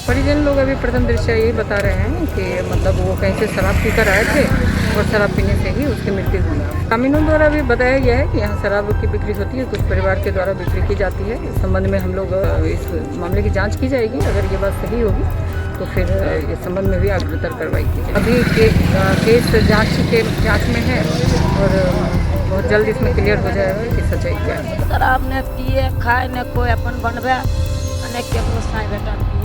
परिजन लोग अभी प्रथम दृष्टया यही बता रहे हैं कि मतलब वो कहीं से शराब पीकर आए थे और शराब पीने से ही उसकी मृत्यु हुई। ग्रामीणों द्वारा भी बताया गया है कि यहाँ शराब की बिक्री होती है, कुछ परिवार के द्वारा बिक्री की जाती है। इस संबंध में हम लोग इस मामले की जांच की जाएगी। अगर ये बात सही होगी तो फिर इस संबंध में भी अग्रतर कार्रवाई की जाएगी। अभी केस जाँच में है और बहुत जल्द इसमें क्लियर हो जाएगा कि सच्चाई क्या है। शराब ने पिए खाए ने कोई अपन बनवे ने केकरो साई बेटा पिए।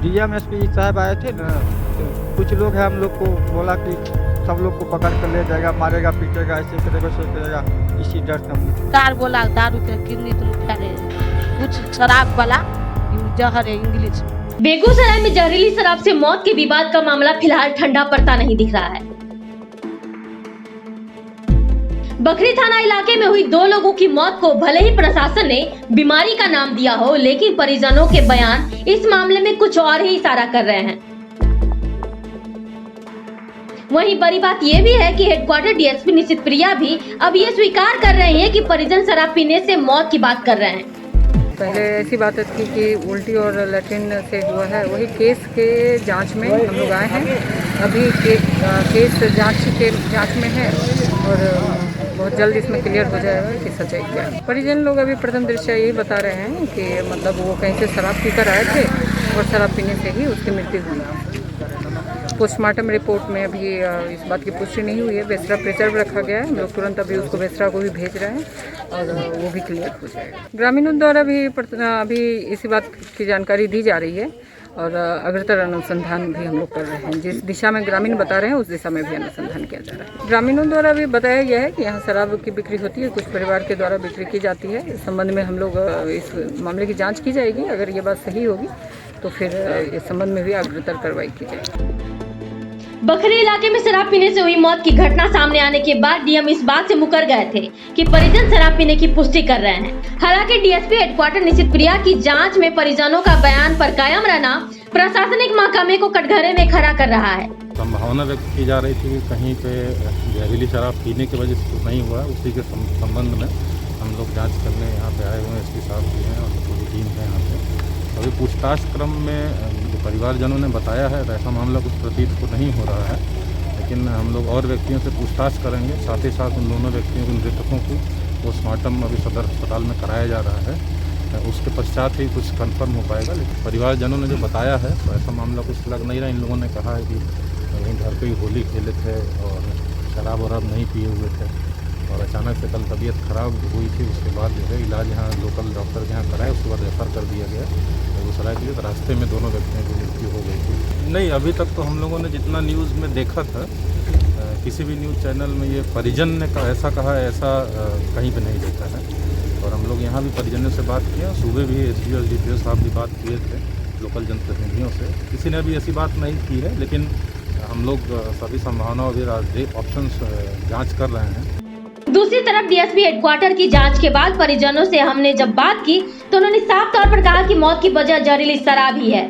डीएम एसपी साहब आए थे ना, तो कुछ लोग हैं हम लोग को बोला कि सब लोग को पकड़ कर ले जाएगा, मारेगा पीटेगा, ऐसे करेगा वैसे करेगा। इसी डर से हम दार बोला दारू के किन्नी तुम फेरे कुछ शराब वाला जहर है इंग्लिश। बेगूसराय में जहरीली शराब से मौत के विवाद का मामला फिलहाल ठंडा पड़ता नहीं दिख रहा है। बखरी थाना इलाके में हुई 2 लोगों की मौत को भले ही प्रशासन ने बीमारी का नाम दिया हो, लेकिन परिजनों के बयान इस मामले में कुछ और ही इशारा कर रहे हैं। वहीं बड़ी बात यह भी है कि हेडक्वार्टर डीएसपी निशित प्रिया भी अब ये स्वीकार कर रहे हैं कि परिजन शराब पीने से मौत की बात कर रहे हैं। पहले ऐसी बात थी कि उल्टी और लैट्रिन से हुआ है, वही केस के जांच में हम लोग आए हैं। अभी केस जांच में है और बहुत जल्द इसमें क्लियर हो जाएगा कि सच्चाई क्या है। परिजन लोग अभी प्रथम दृष्टया यही बता रहे हैं कि मतलब वो कहीं से शराब पीकर आए थे और शराब पीने से ही उसकी मृत्यु हुई। पोस्टमार्टम रिपोर्ट में अभी इस बात की पुष्टि नहीं हुई है। बेसरा प्रिजर्व रखा गया है, हम लोग तुरंत अभी उसको बेसरा को भी भेज रहे हैं और वो भी क्लियर हो जाएगा। ग्रामीणों द्वारा भी अभी इसी बात की जानकारी दी जा रही है और अग्रतर अनुसंधान भी हम लोग कर रहे हैं। जिस दिशा में ग्रामीण बता रहे हैं उस दिशा में भी अनुसंधान किया जा रहा है। ग्रामीणों द्वारा भी बताया गया है कि यहाँ शराब की बिक्री होती है, कुछ परिवार के द्वारा बिक्री की जाती है। इस संबंध में हम लोग इस मामले की जाँच की जाएगी। अगर ये बात सही होगी तो फिर इस संबंध में भी अग्रतर कार्रवाई की जाएगी। बखरी इलाके में शराब पीने से हुई मौत की घटना सामने आने के बाद डीएम इस बात से मुकर गए थे कि परिजन शराब पीने की पुष्टि कर रहे हैं। हालांकि डीएसपी हेडक्वार्टर निशित प्रिया की जांच में परिजनों का बयान पर कायम रहना प्रशासनिक महकमे को कटघरे में खड़ा कर रहा है। संभावना व्यक्त की जा रही थी कि कहीं पे जहरीली शराब पीने की वजह से नहीं हुआ, उसी के संबंध में हम लोग जाँच करने यहाँ पे आए हुए हैं। एसपी साहब भी हैं और पूरी टीम है यहाँ पे। अभी पूछताछ क्रम में परिवारजनों ने बताया है, ऐसा मामला कुछ प्रतीत को नहीं हो रहा है, लेकिन हम लोग और व्यक्तियों से पूछताछ करेंगे। साथ ही साथ उन दोनों व्यक्तियों को, मृतकों को पोस्टमार्टम अभी सदर अस्पताल में कराया जा रहा है। उसके पश्चात ही कुछ कंफर्म हो पाएगा, लेकिन परिवारजनों ने जो बताया है तो ऐसा मामला कुछ लग नहीं रहा। इन लोगों ने कहा है कि वहीं घर पे ही होली खेले थे और शराब वराब नहीं पिए हुए थे और अचानक से कल तबीयत खराब हुई थी। उसके बाद जो है इलाज यहाँ लोकल डॉक्टर के यहाँ कराया, उसके बाद रेफ़र कर दिया गया बेगूसराय के लिए। तो रास्ते में दोनों व्यक्तियों की मृत्यु हो गई थी। नहीं, अभी तक तो हम लोगों ने जितना न्यूज़ में देखा था, किसी भी न्यूज़ चैनल में ये परिजन ने ऐसा कहा है, ऐसा कहीं पे नहीं देखा है। और हम लोग यहाँ भी परिजनों से बात किए, सुबह भी एसडीओ और डीपीओ साहब भी बात किए थे लोकल जनप्रतिनिधियों से। किसी ने भी ऐसी बात नहीं की है, लेकिन हम लोग सभी संभावनाओं और ऑप्शंस जाँच कर रहे हैं। दूसरी तरफ डीएसपी हेडक्वार्टर की जांच के बाद परिजनों से हमने जब बात की तो उन्होंने साफ तौर पर कहा कि मौत की वजह जहरीली शराब ही है।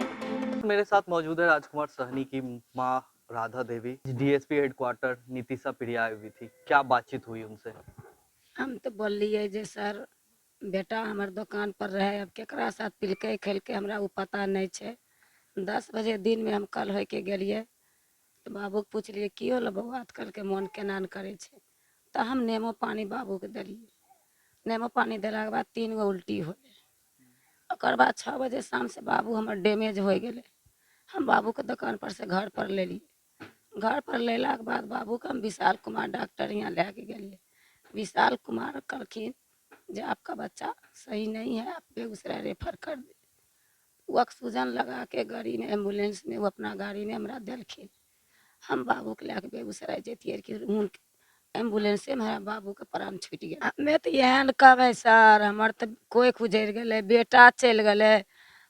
मेरे साथ मौजूद है राजकुमार सहनी की मां राधा देवी। डीएसपी हेडक्वार्टर नीतिशा प्रिया आई हुई थी, क्या बातचीत हुई उनसे? हम तो बोलिए जे सर बेटा हमार दुकान पर रहे, अब केकरा साथ पिलके खेलके हमरा वो पता नहीं छे। 10 बजे दिन में हम कल हो के गेलिए तो बाबू के पूछलिए की होल बउआ, आजकल के मन केना न करे छे। तो हम नेमो पानी बाबू के दिलिए, नेमो पानी दिला के बाद 3 गो उल्टी होले। ओकर बाद 6 बजे शाम से बाबू हमर डैमेज हो गए। हम बाबू के दुकान पर से घर पर ले लिए। घर पर लेला के बाद बाबू के हम विशाल कुमार डॉक्टर यहाँ लेके गए। विशाल कुमार कहलखिन जे आपका बच्चा सही नहीं है, आप बेगूसराय रेफर कर दे। वो ऑक्सीजन लगा के गाड़ी में, एम्बुलेंस में, वो अपना गाड़ी में हमरा दिलखिन। हम बाबू के लेके बेगूसराय जतिये कि एम्बुलेंस में हमारा बाबू के प्राण छूट गया। हमें तो यह कहबे सर, हमार तो कोई गुजर गए, बेटा चल गए।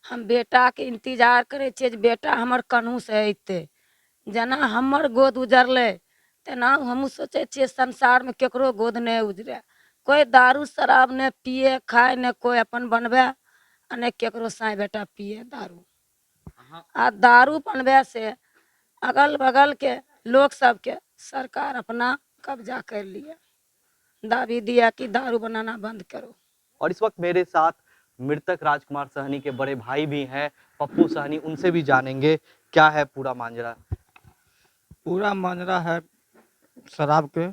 हम बेटा के इंतजार करे छे, बेटा हमर कन्हू से अते। जना हमर गोद उजरले तना हम सोचे छे संसार में केकरो गोद नहीं उजरे। कोई दारू शराब ने पिए खाए ने कोई अपन बनवे ने केकरो साई बेटा पिए दारू। आ दारू बनवे से अगल बगल के लोग सबके सरकार अपना कब्जा कर लिया, दाबी दिया कि दारू बनाना बंद करो। और इस वक्त मेरे साथ मृतक राजकुमार सहनी के बड़े भाई भी हैं पप्पू सहनी, उनसे भी जानेंगे क्या है पूरा मांजरा। पूरा माजरा है शराब के,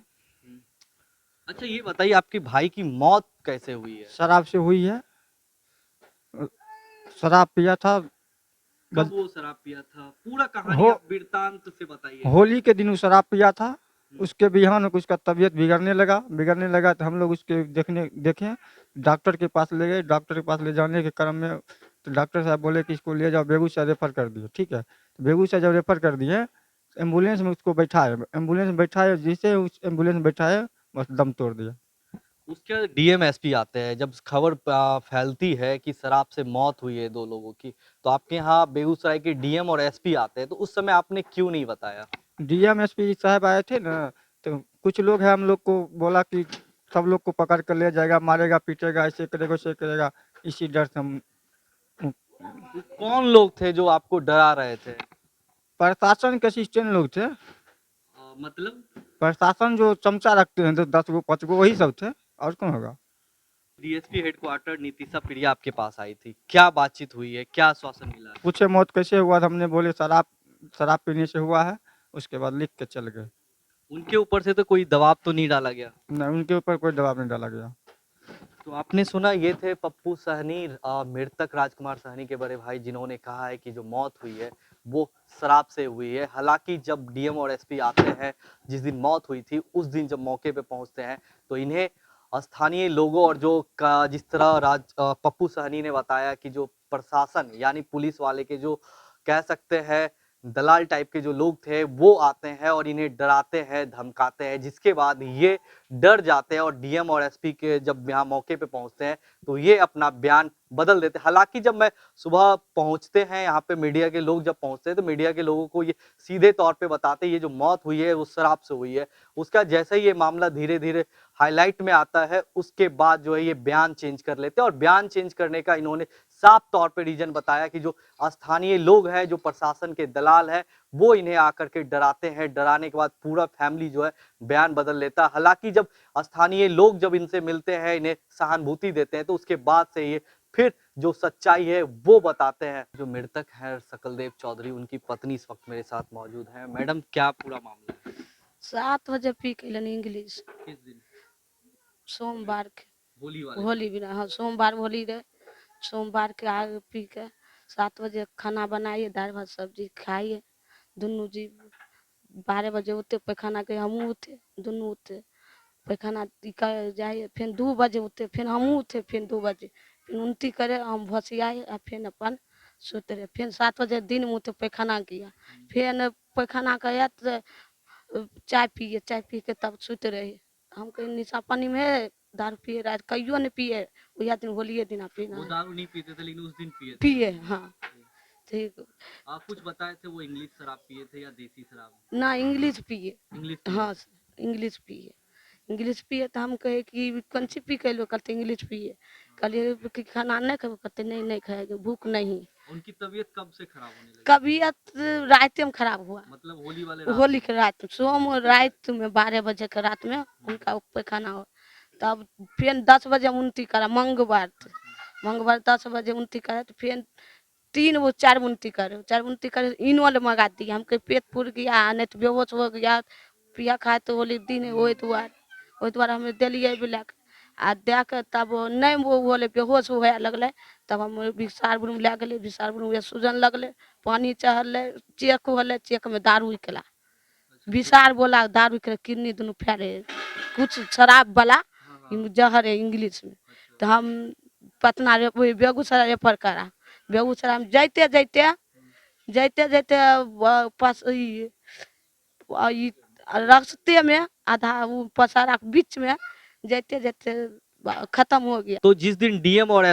अच्छा ये बताइए आपके भाई की मौत कैसे हुई है? शराब से हुई है। शराब पिया था, कब वो शराब पिया था? पूरा कहानी हो आप वृत्तांत से बताइए। होली के दिन वो शराब पिया था। उसके बिहान उसका तबीयत बिगड़ने लगा तो हम लोग उसके देखे, डॉक्टर के पास ले गए। डॉक्टर के पास ले जाने के क्रम में तो डॉक्टर साहब बोले कि इसको ले जाओ बेगूसराय रेफर कर दिए। ठीक है, तो बेगूसराय जब रेफर कर दिए, एम्बुलेंस में उसको बैठाए, जैसे उस एम्बुलेंस में बैठाए बस दम तोड़ दिया। उसके बाद डीएमएसपी आते हैं, जब खबर फैलती है कि शराब से मौत हुई है 2 लोगों की, तो आपके यहाँ बेगूसराय के डीएम और एसपी आते हैं, तो उस समय आपने क्यों नहीं बताया? डीएमएसपी साहब आए थे ना, तो कुछ लोग हैं हम लोग को बोला कि सब लोग को पकड़ कर ले जाएगा, मारेगा पीटेगा, ऐसे करेगा वैसे करेगा। इसी डर से हम कौन लोग थे जो आपको डरा रहे थे? प्रशासन के असिस्टेंट लोग थे। मतलब प्रशासन जो चमचा रखते हैं 10 गो 5 गो वही सब थे, और कौन होगा। डीएसपी हेडक्वार्टर नीतिशा प्रिया आपके पास आई थी, क्या बातचीत हुई है, क्या आश्वासन मिला है? पूछे मौत कैसे हुआ, तो हमने बोले शराब पीने से हुआ है। उसके बाद लिख के चल गए। उनके ऊपर से तो कोई दबाव तो नहीं डाला गया? नहीं, उनके ऊपर कोई दबाव नहीं डाला गया। तो आपने सुना, ये थे पप्पू सहनी, मृतक राजकुमार सहनी के बड़े भाई, जिन्होंने कहा है कि जो मौत हुई है वो शराब से हुई है। हालांकि जब डीएम और एसपी आते हैं, जिस दिन मौत हुई थी उस दिन जब मौके पे पहुंचते हैं, तो इन्हें स्थानीय लोगों और जिस तरह पप्पू सहनी ने बताया कि जो प्रशासन यानी पुलिस वाले के जो कह सकते हैं दलाल टाइप के जो लोग थे, वो आते हैं और इन्हें डराते हैं, धमकाते हैं, जिसके बाद ये डर जाते हैं और डीएम और एसपी के जब यहाँ मौके पे पहुंचते हैं तो ये अपना बयान बदल देते हैं। हालांकि जब मैं सुबह पहुंचते हैं यहाँ पे, मीडिया के लोग जब पहुंचते हैं तो मीडिया के लोगों को ये सीधे तौर पे बताते हैं ये जो मौत हुई है वो शराब से हुई है। उसका जैसे ही ये मामला धीरे धीरे हाईलाइट में आता है, उसके बाद जो है ये बयान चेंज कर लेते हैं। और बयान चेंज करने का इन्होंने साफ तौर पे रीजन बताया कि जो स्थानीय लोग हैं, जो प्रशासन के दलाल है, वो इन्हें आकर के डराते हैं। डराने के बाद पूरा फैमिली जो है बयान बदल लेता है। हालांकि जब स्थानीय लोग जब इनसे मिलते हैं, इन्हें सहानुभूति देते हैं, तो उसके बाद से ये फिर जो सच्चाई है वो बताते हैं। जो मृतक है सकलदेव चौधरी, उनकी पत्नी इस वक्त मेरे साथ मौजूद है। मैडम, क्या पूरा मामला है? 7 बजे पी के लेनी इंग्लिश, किस दिन? सोमवार के होली वाले होली बिना, हाँ सोमवार होली रहे, सोमवार के आगे पी के 7 बजे खाना बनाइए, दाल भात सब्जी खाइए। दोनों जी 12 बजे उठे, पैखाना के हमू उठे, दोनों उठे पैखाना जाइए, फिर 2 बजे उठे, फिर हमू उठे, फिर 2 बजे फिर उल्टी करे, हम भसियाए और फिर अपन सोते रहे। फिर 7 बजे दिन में उठे पैखाना किया, फिर पैखाना गया तो चाय पिए, चाय पी के तब सोते रहे। हम कहीं निशा पानी में दारू पिए, रात कहियो नहीं पिए, वही दिन होलिये दिन वो पीना दारू नहीं पीते थे लेकिन उस दिन पिए थे। पिए। हाँ ठीक, आप कुछ बताए थे वो इंग्लिश शराब पिए थे या देसी शराब? ना इंग्लिश पिए। इंग्लिश हाँ इंग्लिश पिए, इंग्लिश पिए तो हम कहे कि कौन सी पी के लो, कहते इंग्लिश पिए। कहलिए कि खाना नहीं खाओ, कहते नहीं नहीं खाएंगे, भूख नहीं। उनकी तबीयत कब से खराब होने लगी? तबीयत रात में खराब हुआ, मतलब होली वाले रात? होली के रात में, सोम रात में 12 बजे के रात में उनका पैखाना हो। तब फिर 10 बजे उल्टी करा, मंगलवार 10 बजे उल्टी करे, तो फिर 4 उल्टी करे, इनोल मंगा दिया। हमके पेट फूल गया, नहीं तो बेहोश हो गया, पिया खाए तो होली दिन वही द्वारा हमें दिलिए बिला आ दे के तब नहीं वो होले, बेहोश हुए लगले। तब हम विशालपुर में ले गए, विशालपुर में सूजन लगले, पानी चढ़ले, चेक होले, चेक में दारू निकला। विशाल बोला दारू के किडनी दोनों फैले, कुछ शराब वाला जहर है इंग्लिश में। तो हम पटना बेगूसराय रेफर करा। बेगूसराय में जाते पास रास्ते में आधा वो पसारा के बीच में जाते खत्म हो गया। तो जिस दिन डीएम और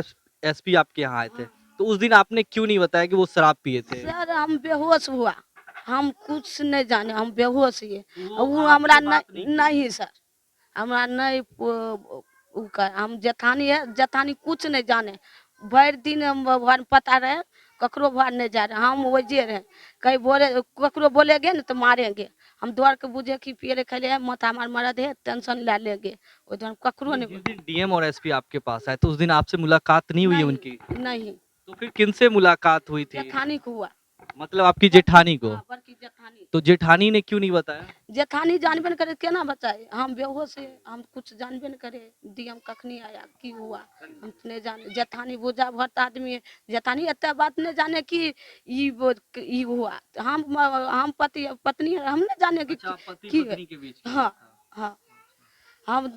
एसपी आपके यहाँ आए थे, तो उस दिन आपने क्यों नहीं बताया कि वो शराब पिए थे? सर हम बेहोश हुआ, हम कुछ नहीं जाने, हम बेहोश ही। वो हमरा नहीं सर, हमरा नहीं हम जठानी है, जठानी कुछ नहीं जाने। भर दिन हम भर पता रहे, ककरो भर नहीं जा रहे, हम वही रहे। कहीं बोले ककरो बोलेगे ना तो मारेंगे। हम दौड़ के बुझे कि पिए खेले माथा मार मरद है, टेंशन ले लेंगे, वो ककरो नहीं। जिस दिन डीएम और एसपी आपके पास आए तो उस दिन आपसे मुलाकात नहीं हुई है उनकी? नहीं, तो फिर किनसे मुलाकात हुई थी? जेठानी को हुआ। मतलब आपकी जेठानी को? हाँ, बड़की जेठानी। तो जेठानी ने क्यों नहीं बताया? जेठानी जानबे न करे केना बताए, हम बेहोश है, हम कुछ जानबे न करे, डीएम कखनी आया की हुआ हम नहीं जाने। जेठानी बुझा भट्ट आदमी है, जेठानी एते बात नहीं जाने कि ई हुआ। हम पति पत्नी हम नहीं जाने कि अच्छा, पति की पत्नी के बीच की हाँ बात था। हाँ हम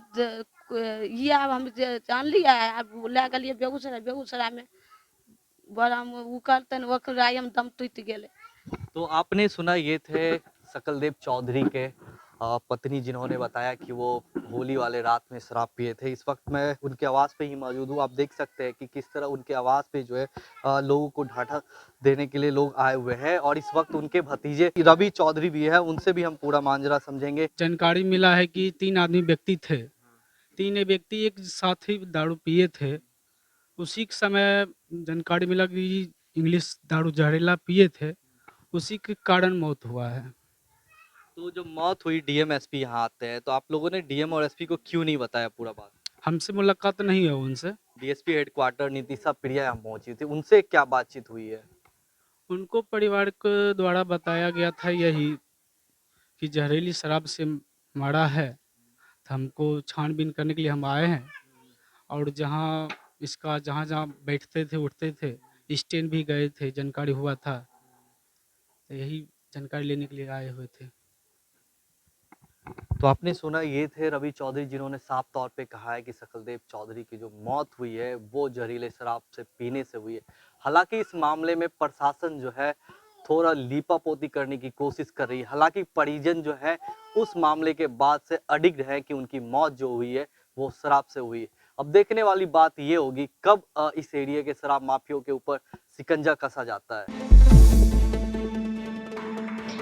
ये अब हम जान लिया है, अब ले गलिए बेगूसराय में बड़ा वो करते वकराय हम दम टूट गेले। तो आपने सुना ये थे सकलदेव चौधरी के पत्नी, जिन्होंने बताया कि वो होली वाले रात में शराब पिए थे। इस वक्त मैं उनके आवास पे ही मौजूद हूँ। आप देख सकते हैं कि किस तरह उनके आवास पे जो है लोगों को ढाठा देने के लिए लोग आए हुए हैं। और इस वक्त उनके भतीजे रवि चौधरी भी है, उनसे भी हम पूरा मांजरा समझेंगे। जानकारी मिला है कि 3 आदमी व्यक्ति थे। 3 व्यक्ति एक साथ ही दारू पिए थे। उसी के समय जानकारी मिला कि इंग्लिश दारू जहरीला पिए थे, उसी के कारण मौत हुआ है। तो जब मौत हुई, डीएम एसपी यहाँ आते हैं, तो आप लोगों ने डीएम और एसपी को क्यों नहीं बताया पूरा बात? हमसे मुलाकात नहीं है उनसे। डीएसपी हेडक्वार्टर नीतिशा प्रिया यहाँ पहुंची थी, उनसे क्या बातचीत हुई है? उनको परिवार के द्वारा बताया गया था यही कि जहरीली शराब से मारा है, तो हमको छानबीन करने के लिए हम आए हैं। और जहाँ जहाँ बैठते थे उठते थे, स्टैंड भी गए थे, जानकारी हुआ था, तो यही जानकारी लेने के लिए आए हुए थे। तो आपने सुना, ये थे रवि चौधरी, जिन्होंने साफ तौर पे कहा है कि सकलदेव चौधरी की जो मौत हुई है वो जहरीले शराब से पीने से हुई है। हालांकि इस मामले में प्रशासन जो है थोड़ा लीपापोती करने की कोशिश कर रही है। हालांकि परिजन जो है उस मामले के बाद से अडिग है कि उनकी मौत जो हुई है वो शराब से हुई है। अब देखने वाली बात ये होगी कब इस एरिया के शराब माफियों के ऊपर शिकंजा कसा जाता है।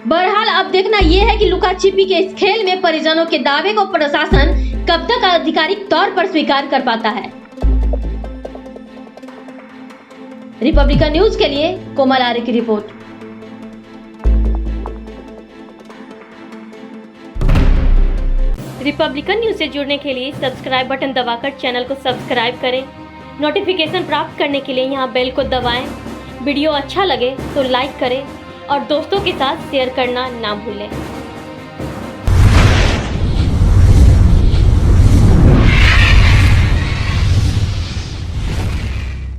बहरहाल अब देखना यह है कि लुका छिपी के इस खेल में परिजनों के दावे को प्रशासन कब तक आधिकारिक तौर पर स्वीकार कर पाता है। रिपब्लिकन न्यूज के लिए कोमल आर्य की रिपोर्ट। रिपब्लिकन न्यूज से जुड़ने के लिए सब्सक्राइब बटन दबाकर चैनल को सब्सक्राइब करें। नोटिफिकेशन प्राप्त करने के लिए यहां बेल को दबाएं। वीडियो अच्छा लगे तो लाइक करें और दोस्तों के साथ शेयर करना ना भूलें।